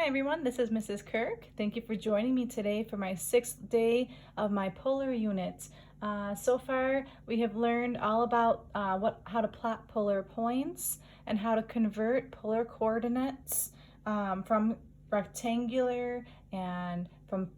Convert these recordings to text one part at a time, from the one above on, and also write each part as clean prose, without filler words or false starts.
Hi everyone, this is Mrs. Kirk. Thank you for joining me today for my 6th day of my polar units. So far we have learned all about how to plot polar points and how to convert polar coordinates from rectangular and from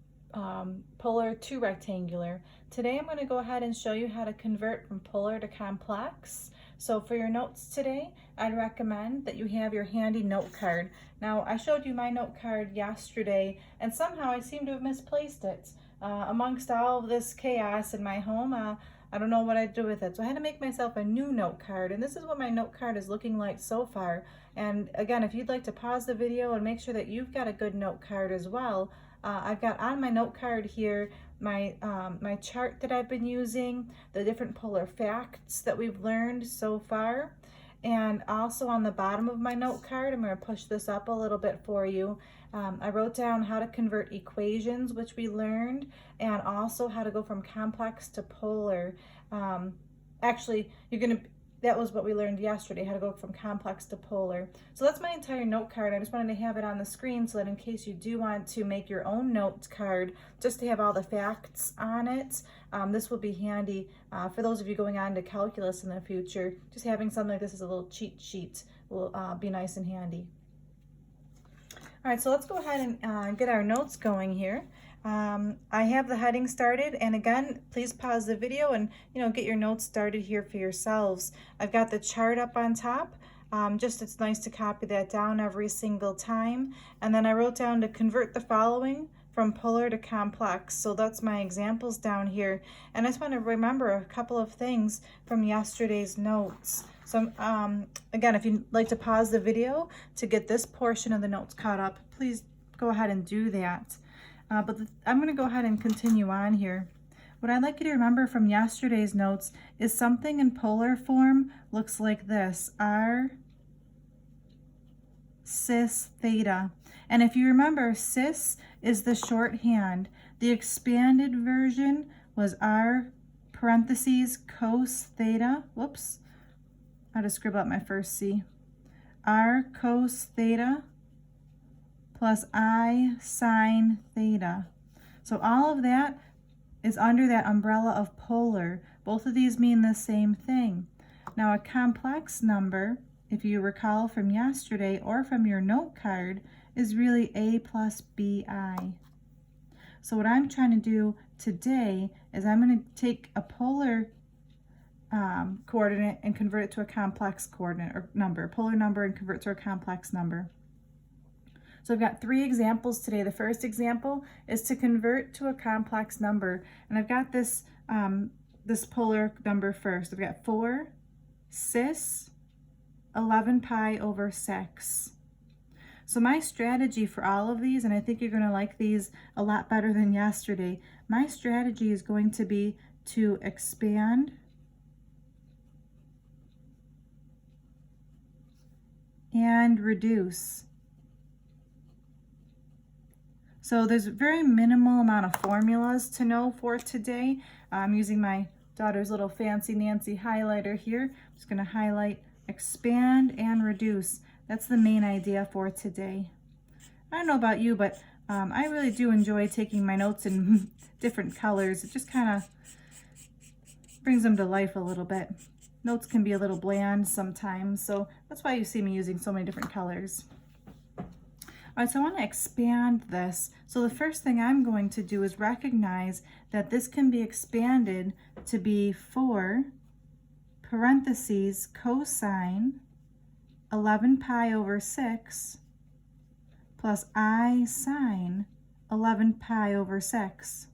polar to rectangular. Today I'm going to go ahead and show you how to convert from polar to complex. So for your notes today, I'd recommend that you have your handy note card. Now, I showed you my note card yesterday, and somehow I seem to have misplaced it. Amongst all of this chaos in my home, I don't know what I'd do with it. So I had to make myself a new note card, and this is what my note card is looking like so far. And again, if you'd like to pause the video and make sure that you've got a good note card as well, I've got on my note card here my chart that I've been using, the different polar facts that we've learned so far, and also on the bottom of my note card, I'm going to push this up a little bit for you. I wrote down how to convert equations, which we learned, and also how to go from complex to polar. Actually, that was what we learned yesterday, how to go from complex to polar. So that's my entire note card. I just wanted to have it on the screen so that in case you do want to make your own note card, just to have all the facts on it, this will be handy for those of you going on to calculus in the future. Just having something like this as a little cheat sheet will be nice and handy. All right, so let's go ahead and get our notes going here. I have the heading started, and again, please pause the video and get your notes started here for yourselves. I've got the chart up on top. It's nice to copy that down every single time. And then I wrote down to convert the following from polar to complex. So that's my examples down here. And I just want to remember a couple of things from yesterday's notes. So again, if you'd like to pause the video to get this portion of the notes caught up, please go ahead and do that. I'm going to go ahead and continue on here. What I'd like you to remember from yesterday's notes is something in polar form looks like this: r cis theta. And if you remember, cis is the shorthand. The expanded version was r parentheses cos theta. Whoops, I had to scribble out my first C. R cos theta plus I sine theta. So all of that is under that umbrella of polar. Both of these mean the same thing. Now a complex number, if you recall from yesterday or from your note card, is really a plus bi. So what I'm trying to do today is I'm going to take a polar coordinate and convert it to a complex coordinate or number, polar number, and convert it to a complex number. So I've got 3 examples today. The first example is to convert to a complex number. And I've got this, this polar number first. I've got 4 cis 11 pi over 6. So my strategy for all of these, and I think you're going to like these a lot better than yesterday, my strategy is going to be to expand and reduce. So there's a very minimal amount of formulas to know for today. I'm using my daughter's little fancy Nancy highlighter here. I'm just going to highlight, expand, and reduce. That's the main idea for today. I don't know about you, but I really do enjoy taking my notes in different colors. It just kind of brings them to life a little bit. Notes can be a little bland sometimes, so that's why you see me using so many different colors. All right, so I want to expand this. So the first thing I'm going to do is recognize that this can be expanded to be 4 parentheses cosine 11 pi over 6 plus I sine 11 pi over 6.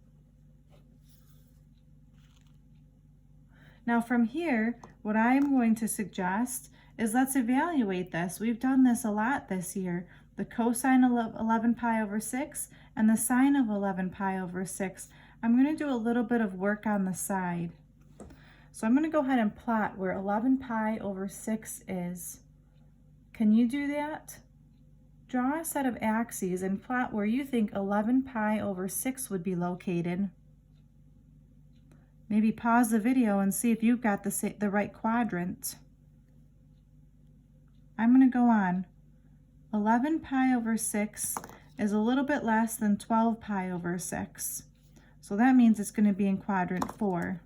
Now from here, what I'm going to suggest is let's evaluate this. We've done this a lot this year. The cosine of 11 pi over 6 and the sine of 11 pi over 6. I'm going to do a little bit of work on the side. So I'm going to go ahead and plot where 11 pi over 6 is. Can you do that? Draw a set of axes and plot where you think 11 pi over 6 would be located. Maybe pause the video and see if you've got the right quadrant. I'm going to go on. 11 pi over 6 is a little bit less than 12 pi over 6. So that means it's going to be in quadrant 4.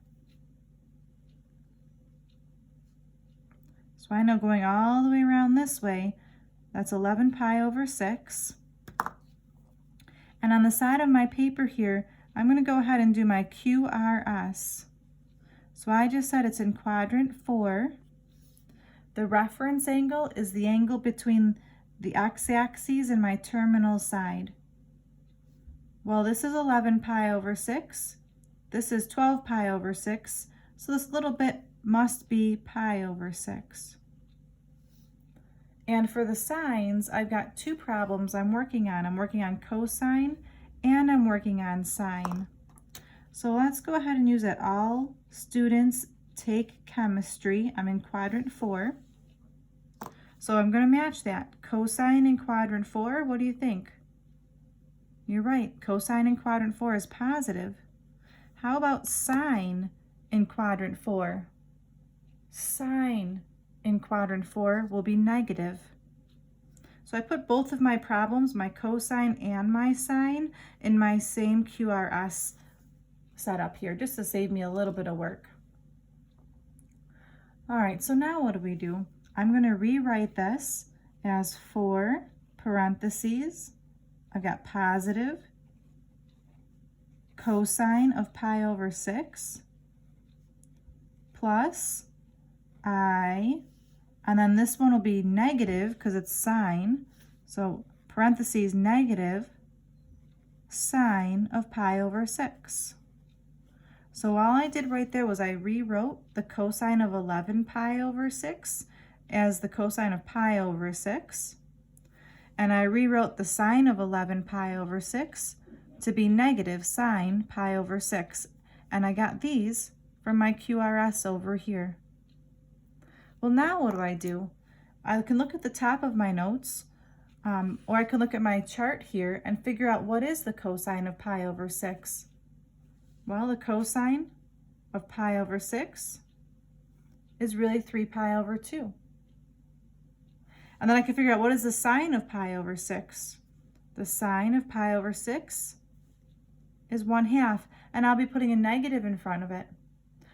So I know going all the way around this way, that's 11 pi over 6. And on the side of my paper here, I'm going to go ahead and do my QRS. So I just said it's in quadrant 4. The reference angle is the angle between the x-axis and my terminal side. Well, this is 11 pi over 6. This is 12 pi over 6. So this little bit must be pi over 6. And for the signs, I've got two problems I'm working on. I'm working on cosine and I'm working on sine. So let's go ahead and use it. All students take chemistry. I'm in quadrant 4. So I'm going to match that. Cosine in quadrant 4, what do you think? You're right, cosine in quadrant 4 is positive. How about sine in quadrant 4? Sine in quadrant 4 will be negative. So I put both of my problems, my cosine and my sine, in my same QRS setup here, just to save me a little bit of work. All right, so now what do? I'm going to rewrite this as 4 parentheses. I've got positive cosine of pi over 6 plus I, and then this one will be negative because it's sine, so parentheses negative sine of pi over 6. So all I did right there was I rewrote the cosine of 11 pi over 6 as the cosine of pi over 6. And I rewrote the sine of 11 pi over 6 to be negative sine pi over 6. And I got these from my QRS over here. Well, now what do? I can look at the top of my notes, or I can look at my chart here and figure out what is the cosine of pi over 6. Well, the cosine of pi over 6 is really 3 pi over 2. And then I can figure out what is the sine of pi over 6. The sine of pi over 6 is 1/2, and I'll be putting a negative in front of it.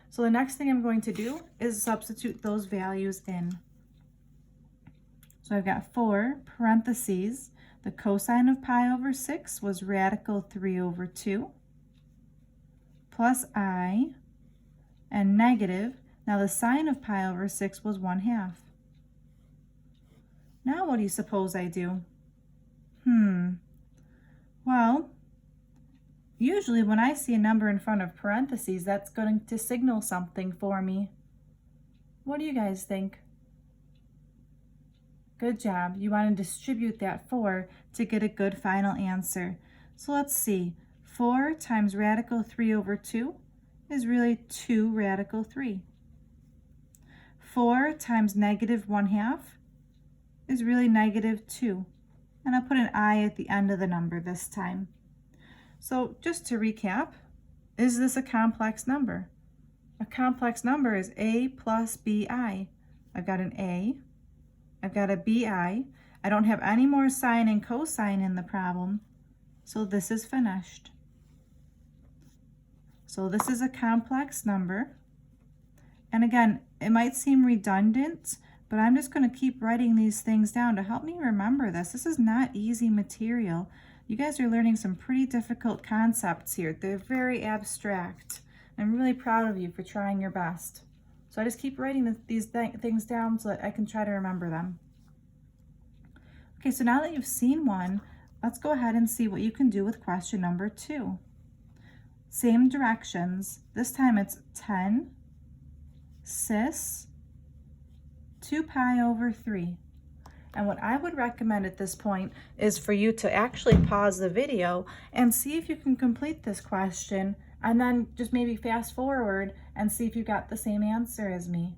So the next thing I'm going to do is substitute those values in. So I've got 4 parentheses. The cosine of pi over 6 was radical 3 over 2 plus I, and negative. Now the sine of pi over 6 was 1/2. Now what do you suppose I do? Well, usually when I see a number in front of parentheses, that's going to signal something for me. What do you guys think? Good job. You want to distribute that 4 to get a good final answer. So let's see. 4 times radical 3 over 2 is really 2 radical 3. 4 times negative 1/2 is really negative 2. And I'll put an I at the end of the number this time. So just to recap, is this a complex number? A complex number is A plus BI. I've got an A, I've got a BI. I don't have any more sine and cosine in the problem, so this is finished. So this is a complex number. And again, it might seem redundant, but I'm just going to keep writing these things down to help me remember this. This is not easy material. You guys are learning some pretty difficult concepts here. They're very abstract. I'm really proud of you for trying your best. So I just keep writing these things down so that I can try to remember them. Okay, so now that you've seen one, let's go ahead and see what you can do with question number 2. Same directions. This time it's 10 cis 2 pi over 3. And what I would recommend at this point is for you to actually pause the video and see if you can complete this question, and then just maybe fast forward and see if you got the same answer as me.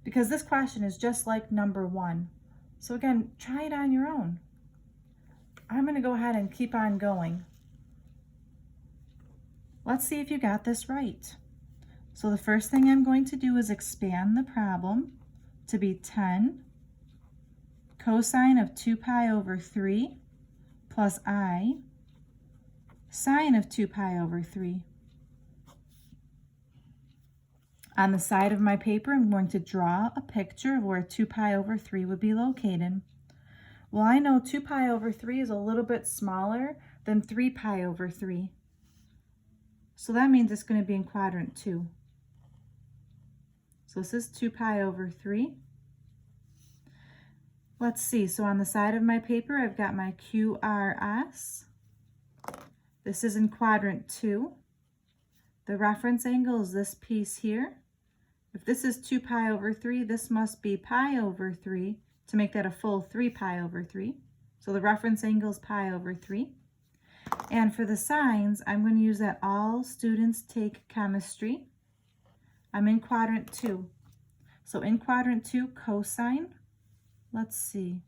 Because this question is just like number 1. So again, try it on your own. I'm going to go ahead and keep on going. Let's see if you got this right. So the first thing I'm going to do is expand the problem to be 10 cosine of 2 pi over 3 plus I sine of 2 pi over 3. On the side of my paper, I'm going to draw a picture of where 2 pi over 3 would be located. Well, I know 2 pi over 3 is a little bit smaller than 3 pi over 3. So that means it's going to be in quadrant 2. So this is 2 pi over 3. Let's see, so on the side of my paper, I've got my QRS. This is in quadrant 2. The reference angle is this piece here. If this is 2 pi over 3, this must be pi over 3 to make that a full 3 pi over 3. So the reference angle is pi over 3. And for the signs, I'm going to use that all students take chemistry. I'm in quadrant 2. So in quadrant 2, cosine, let's see,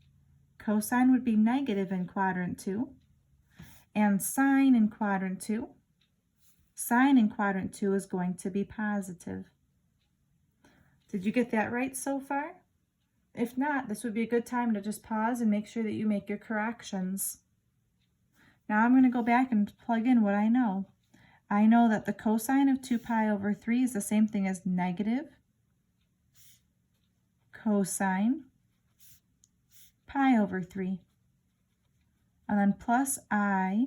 cosine would be negative in quadrant 2. And sine in quadrant 2, sine in quadrant 2 is going to be positive. Did you get that right so far? If not, this would be a good time to just pause and make sure that you make your corrections. Now I'm going to go back and plug in what I know. I know that the cosine of 2 pi over 3 is the same thing as negative cosine pi over 3. And then plus I.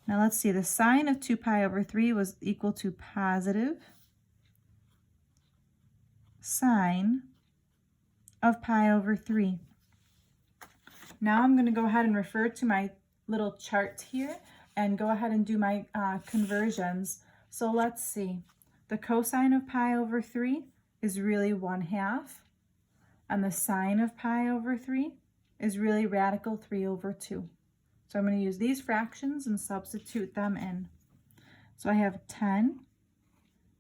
Now let's see, the sine of 2 pi over 3 was equal to positive sine of pi over 3. Now I'm going to go ahead and refer to my little chart here and go ahead and do my conversions. So let's see. The cosine of pi over 3 is really 1/2. And the sine of pi over 3 is really radical 3 over 2. So I'm going to use these fractions and substitute them in. So I have 10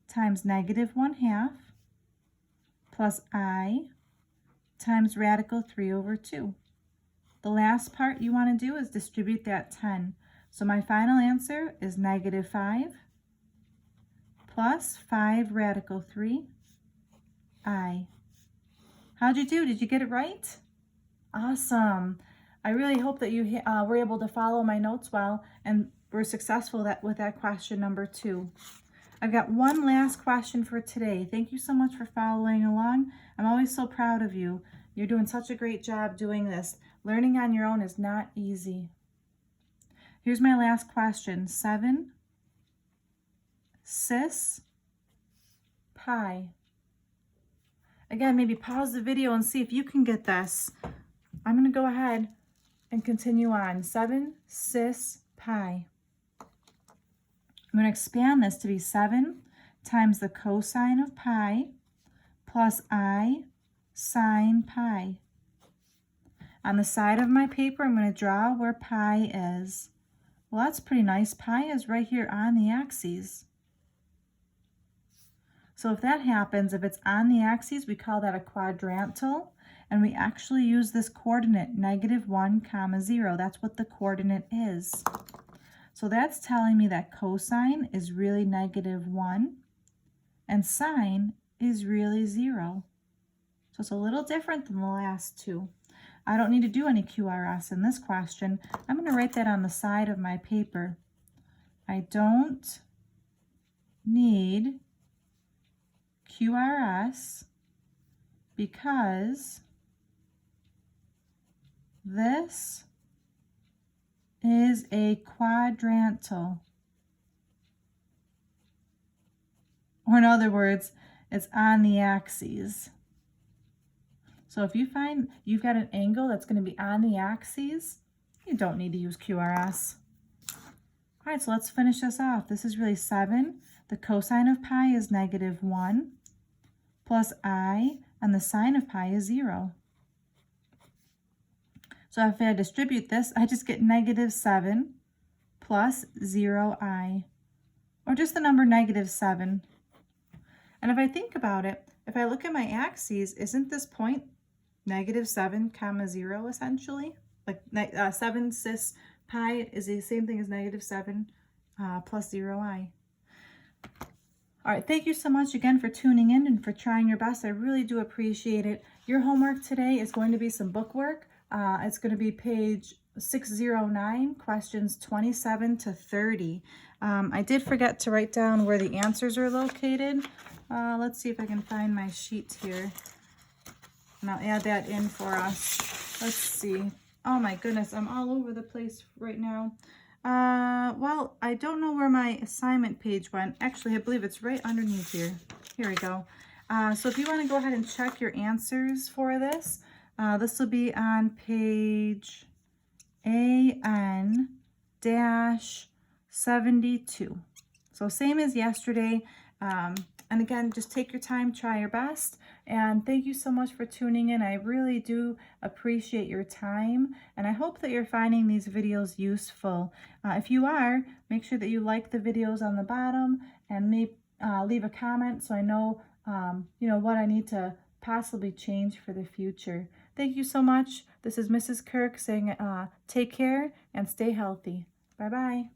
times negative 1/2 plus I times radical 3 over 2. The last part you want to do is distribute that 10. So my final answer is negative 5 plus 5 radical 3 I. How'd you do? Did you get it right? Awesome. I really hope that you were able to follow my notes well and were successful with that question number 2. I've got one last question for today. Thank you so much for following along. I'm always so proud of you. You're doing such a great job doing this. Learning on your own is not easy. Here's my last question. 7 cis pi. Again, maybe pause the video and see if you can get this. I'm going to go ahead and continue on. 7 cis pi. I'm going to expand this to be 7 times the cosine of pi plus I sine pi. On the side of my paper, I'm going to draw where pi is. Well, that's pretty nice. Pi is right here on the axes. So if that happens, if it's on the axes, we call that a quadrantal. And we actually use this coordinate, -1, 0. That's what the coordinate is. So that's telling me that cosine is really -1 and sine is really 0. So it's a little different than the last two. I don't need to do any QRS in this question. I'm going to write that on the side of my paper. I don't need QRS because this is a quadrantal. Or in other words, it's on the axes. So if you find you've got an angle that's going to be on the axes, you don't need to use QRS. All right, so let's finish this off. This is really 7. The cosine of pi is -1 plus I, and the sine of pi is 0. So if I distribute this, I just get -7 plus 0I, or just the number -7. And if I think about it, if I look at my axes, isn't this point -7, 0 essentially? Like 7 cis pi is the same thing as -7 plus 0I. All right, thank you so much again for tuning in and for trying your best. I really do appreciate it. Your homework today is going to be some book work. It's going to be page 609, questions 27 to 30. I did forget to write down where the answers are located. Let's see if I can find my sheet here. And I'll add that in for us. Let's see. Oh my goodness, I'm all over the place right now. Well, I don't know where my assignment page went. Actually, I believe it's right underneath here. Here we go. So if you want to go ahead and check your answers for this, this will be on page AN-72. So same as yesterday. And again, just take your time, try your best. And thank you so much for tuning in. I really do appreciate your time. And I hope that you're finding these videos useful. If you are, make sure that you like the videos on the bottom and leave a comment so I know, what I need to possibly change for the future. Thank you so much. This is Mrs. Kirk saying take care and stay healthy. Bye-bye.